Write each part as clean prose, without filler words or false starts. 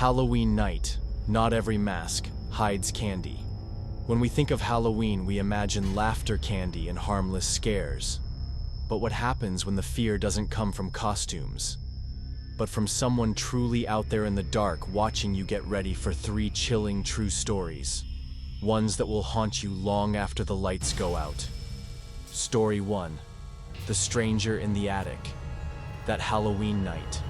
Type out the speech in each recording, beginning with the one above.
Halloween night. Not every mask hides candy. When we think of Halloween, we imagine laughter candy and harmless scares. But what happens when the fear doesn't come from costumes, but from someone truly out there in the dark watching you get ready for 3 chilling true stories, ones that will haunt you long after the lights go out. Story 1. The Stranger in the Attic. That Halloween night.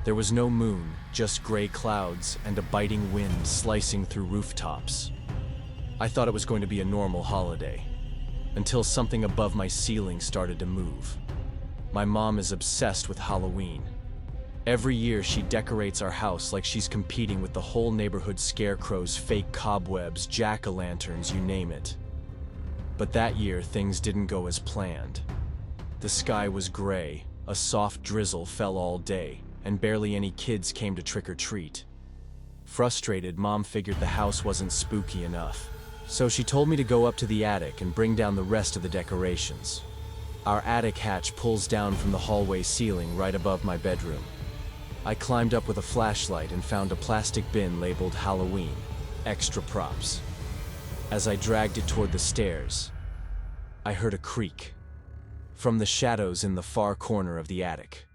There was no moon, just gray clouds and a biting wind slicing through rooftops. I thought it was going to be a normal holiday, until something above my ceiling started to move. My mom is obsessed with Halloween. Every year she decorates our house like she's competing with the whole neighborhood's scarecrows, fake cobwebs, jack-o'-lanterns, you name it. But that year things didn't go as planned. The sky was gray, a soft drizzle fell all day, and barely any kids came to trick-or-treat. Frustrated, Mom figured the house wasn't spooky enough, so she told me to go up to the attic and bring down the rest of the decorations. Our attic hatch pulls down from the hallway ceiling right above my bedroom. I climbed up with a flashlight and found a plastic bin labeled Halloween, extra props. As I dragged it toward the stairs, I heard a creak from the shadows in the far corner of the attic,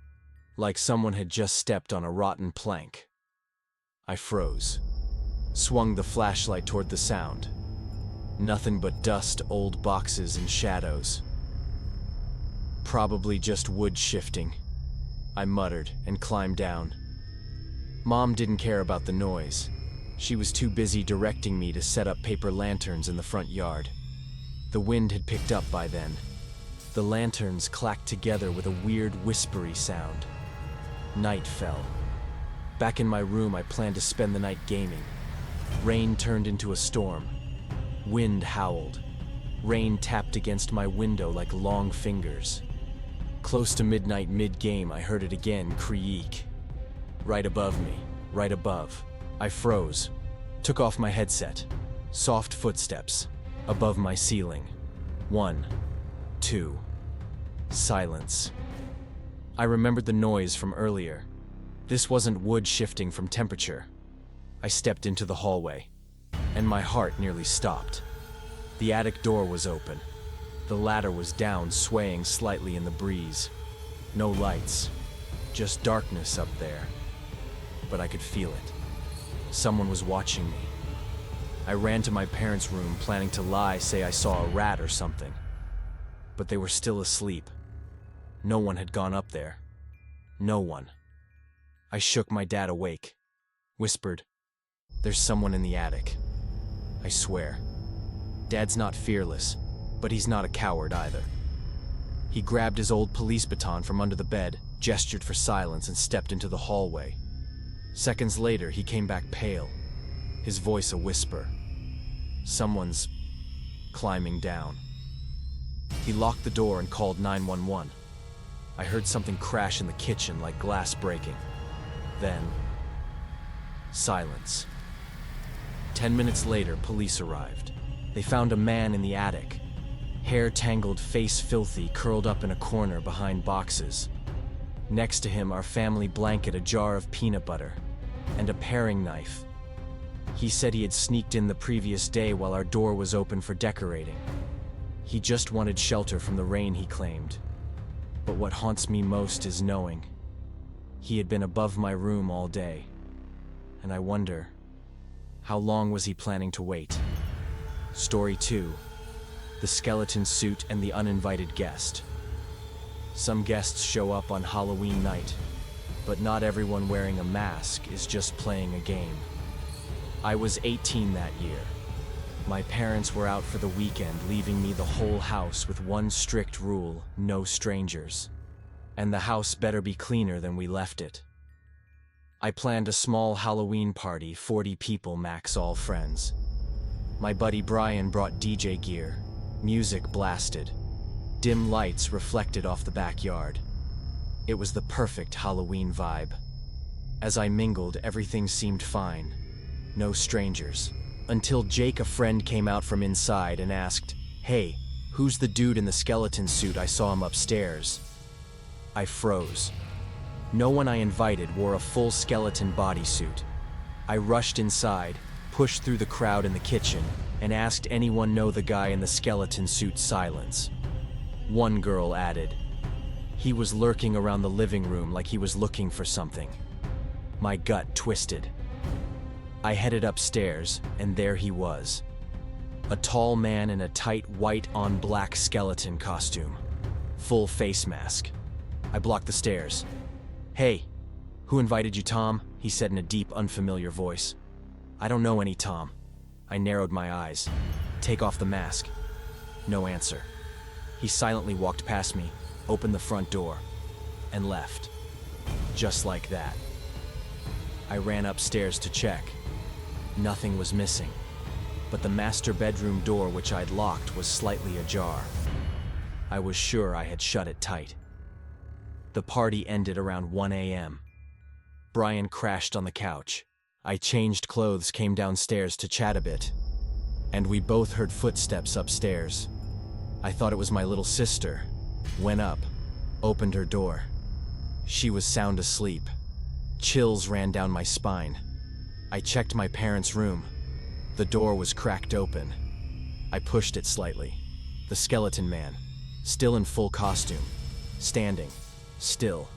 like someone had just stepped on a rotten plank. I froze, swung the flashlight toward the sound. Nothing but dust, old boxes, and shadows. Probably just wood shifting, I muttered and climbed down. Mom didn't care about the noise. She was too busy directing me to set up paper lanterns in the front yard. The wind had picked up by then. The lanterns clacked together with a weird whispery sound. Night fell. Back in my room, I planned to spend the night gaming. Rain turned into a storm. Wind howled. Rain tapped against my window like long fingers. Close to midnight, mid-game, I heard it again creak. Right above me, right above. I froze, took off my headset. Soft footsteps, above my ceiling. 1, 2. Silence. I remembered the noise from earlier. This wasn't wood shifting from temperature. I stepped into the hallway, and my heart nearly stopped. The attic door was open. The ladder was down, swaying slightly in the breeze. No lights, just darkness up there. But I could feel it. Someone was watching me. I ran to my parents' room, planning to lie, say I saw a rat or something. But they were still asleep. No one had gone up there. No one. I shook my dad awake, whispered, "There's someone in the attic." I swear. Dad's not fearless, but he's not a coward either. He grabbed his old police baton from under the bed, gestured for silence, and stepped into the hallway. Seconds later, he came back pale, his voice a whisper. "Someone's climbing down." He locked the door and called 911. I heard something crash in the kitchen like glass breaking. Then, silence. 10 minutes later, police arrived. They found a man in the attic, hair tangled, face filthy, curled up in a corner behind boxes. Next to him, our family blanket, a jar of peanut butter, and a paring knife. He said he had sneaked in the previous day while our door was open for decorating. He just wanted shelter from the rain, he claimed. But what haunts me most is knowing he had been above my room all day. And I wonder, how long was he planning to wait? Story 2. The Skeleton Suit and the Uninvited Guest. Some guests show up on Halloween night, but not everyone wearing a mask is just playing a game. I was 18 that year. My parents were out for the weekend, leaving me the whole house with one strict rule: no strangers. And the house better be cleaner than we left it. I planned a small Halloween party, 40 people max, all friends. My buddy Brian brought DJ gear. Music blasted. Dim lights reflected off the backyard. It was the perfect Halloween vibe. As I mingled, everything seemed fine. No strangers. Until Jake, a friend, came out from inside and asked, "Hey, who's the dude in the skeleton suit? I saw him upstairs." I froze. No one I invited wore a full skeleton bodysuit. I rushed inside, pushed through the crowd in the kitchen, and asked anyone know the guy in the skeleton suit. Silence. One girl added, "He was lurking around the living room like he was looking for something." My gut twisted. I headed upstairs, and there he was. A tall man in a tight white on black skeleton costume. Full face mask. I blocked the stairs. "Hey, who invited you, Tom?" he said in a deep, unfamiliar voice. "I don't know any Tom." I narrowed my eyes. "Take off the mask." No answer. He silently walked past me, opened the front door, and left. Just like that. I ran upstairs to check. Nothing was missing, but the master bedroom door, which I'd locked, was slightly ajar. I was sure I had shut it tight. The party ended around 1 a.m. Brian crashed on the couch. I changed clothes, came downstairs to chat a bit, and we both heard footsteps upstairs. I thought it was my little sister. Went up, opened her door. She was sound asleep. Chills ran down my spine. I checked my parents' room. The door was cracked open. I pushed it slightly. The skeleton man, still in full costume, standing, still,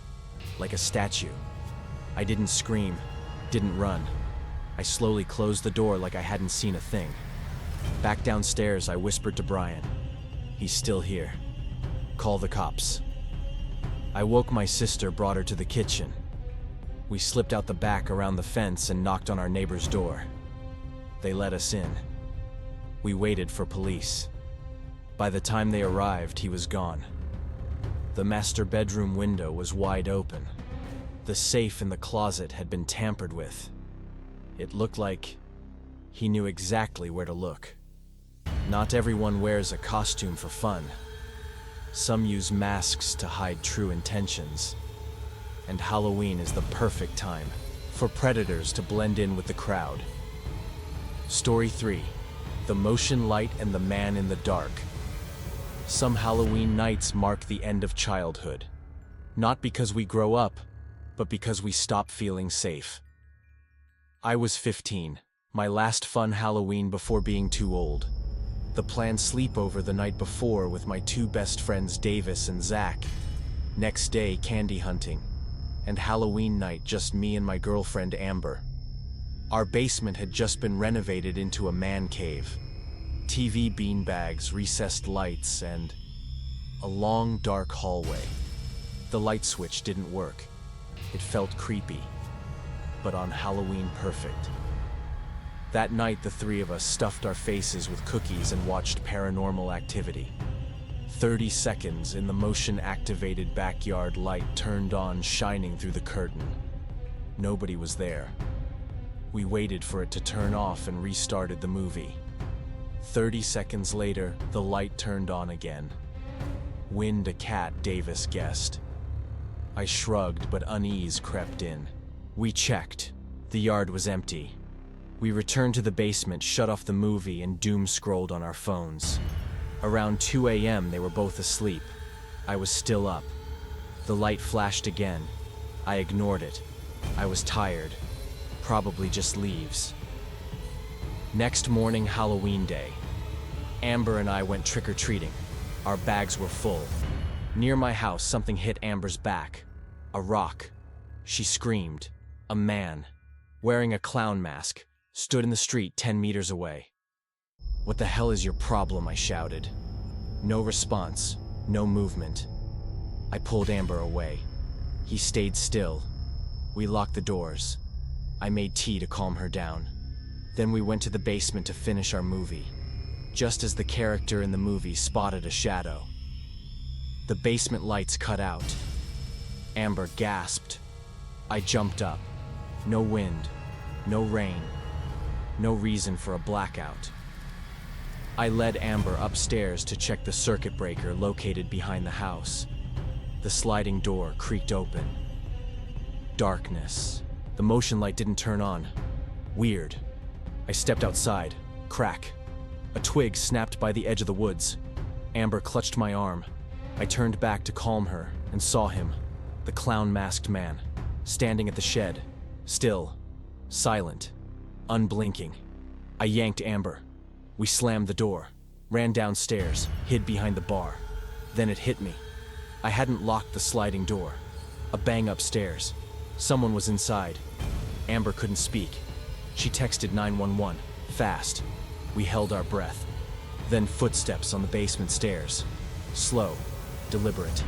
like a statue. I didn't scream, didn't run. I slowly closed the door like I hadn't seen a thing. Back downstairs, I whispered to Brian, "He's still here. Call the cops." I woke my sister, brought her to the kitchen. We slipped out the back around the fence and knocked on our neighbor's door. They let us in. We waited for police. By the time they arrived, he was gone. The master bedroom window was wide open. The safe in the closet had been tampered with. It looked like he knew exactly where to look. Not everyone wears a costume for fun. Some use masks to hide true intentions. And Halloween is the perfect time for predators to blend in with the crowd. Story 3: The Motion Light and the Man in the Dark. Some Halloween nights mark the end of childhood. Not because we grow up, but because we stop feeling safe. I was 15, my last fun Halloween before being too old. The planned sleepover the night before with my two best friends Davis and Zach. Next day, candy hunting. And Halloween night, just me and my girlfriend Amber. Our basement had just been renovated into a man cave. TV beanbags, recessed lights, and a long, dark hallway. The light switch didn't work. It felt creepy, but on Halloween perfect. That night, the three of us stuffed our faces with cookies and watched Paranormal Activity. 30 seconds in the motion-activated backyard light turned on, shining through the curtain. Nobody was there. We waited for it to turn off and restarted the movie. 30 seconds later, the light turned on again. "Wind a cat," Davis guessed. I shrugged, but unease crept in. We checked. The yard was empty. We returned to the basement, shut off the movie, and doom-scrolled on our phones. Around 2 a.m., they were both asleep. I was still up. The light flashed again. I ignored it. I was tired. Probably just leaves. Next morning, Halloween day. Amber and I went trick-or-treating. Our bags were full. Near my house, something hit Amber's back. A rock. She screamed. A man, wearing a clown mask, stood in the street 10 meters away. "What the hell is your problem?" I shouted. No response, no movement. I pulled Amber away. He stayed still. We locked the doors. I made tea to calm her down. Then we went to the basement to finish our movie. Just as the character in the movie spotted a shadow. The basement lights cut out. Amber gasped. I jumped up. No wind, no rain, no reason for a blackout. I led Amber upstairs to check the circuit breaker located behind the house. The sliding door creaked open. Darkness. The motion light didn't turn on. Weird. I stepped outside. Crack. A twig snapped by the edge of the woods. Amber clutched my arm. I turned back to calm her and saw him, the clown-masked man, standing at the shed, still, silent, unblinking. I yanked Amber. We slammed the door, ran downstairs, hid behind the bar. Then it hit me. I hadn't locked the sliding door. A bang upstairs. Someone was inside. Amber couldn't speak. She texted 911, fast. We held our breath. Then footsteps on the basement stairs. Slow, deliberate,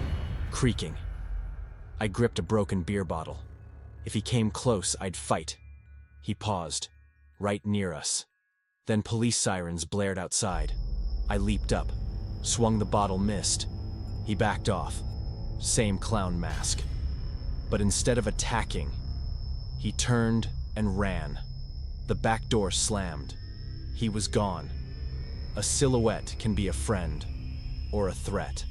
creaking. I gripped a broken beer bottle. If he came close, I'd fight. He paused, right near us. Then police sirens blared outside. I leaped up, swung the bottle, missed. He backed off. Same clown mask. But instead of attacking, he turned and ran. The back door slammed. He was gone. A silhouette can be a friend or a threat.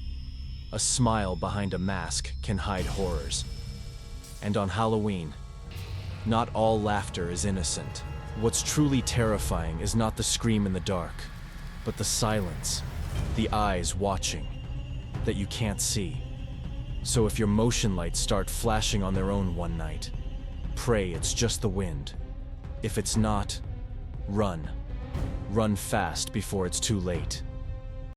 A smile behind a mask can hide horrors. And on Halloween, not all laughter is innocent. What's truly terrifying is not the scream in the dark, but the silence, the eyes watching, that you can't see. So if your motion lights start flashing on their own one night, pray it's just the wind. If it's not, run. Run fast before it's too late.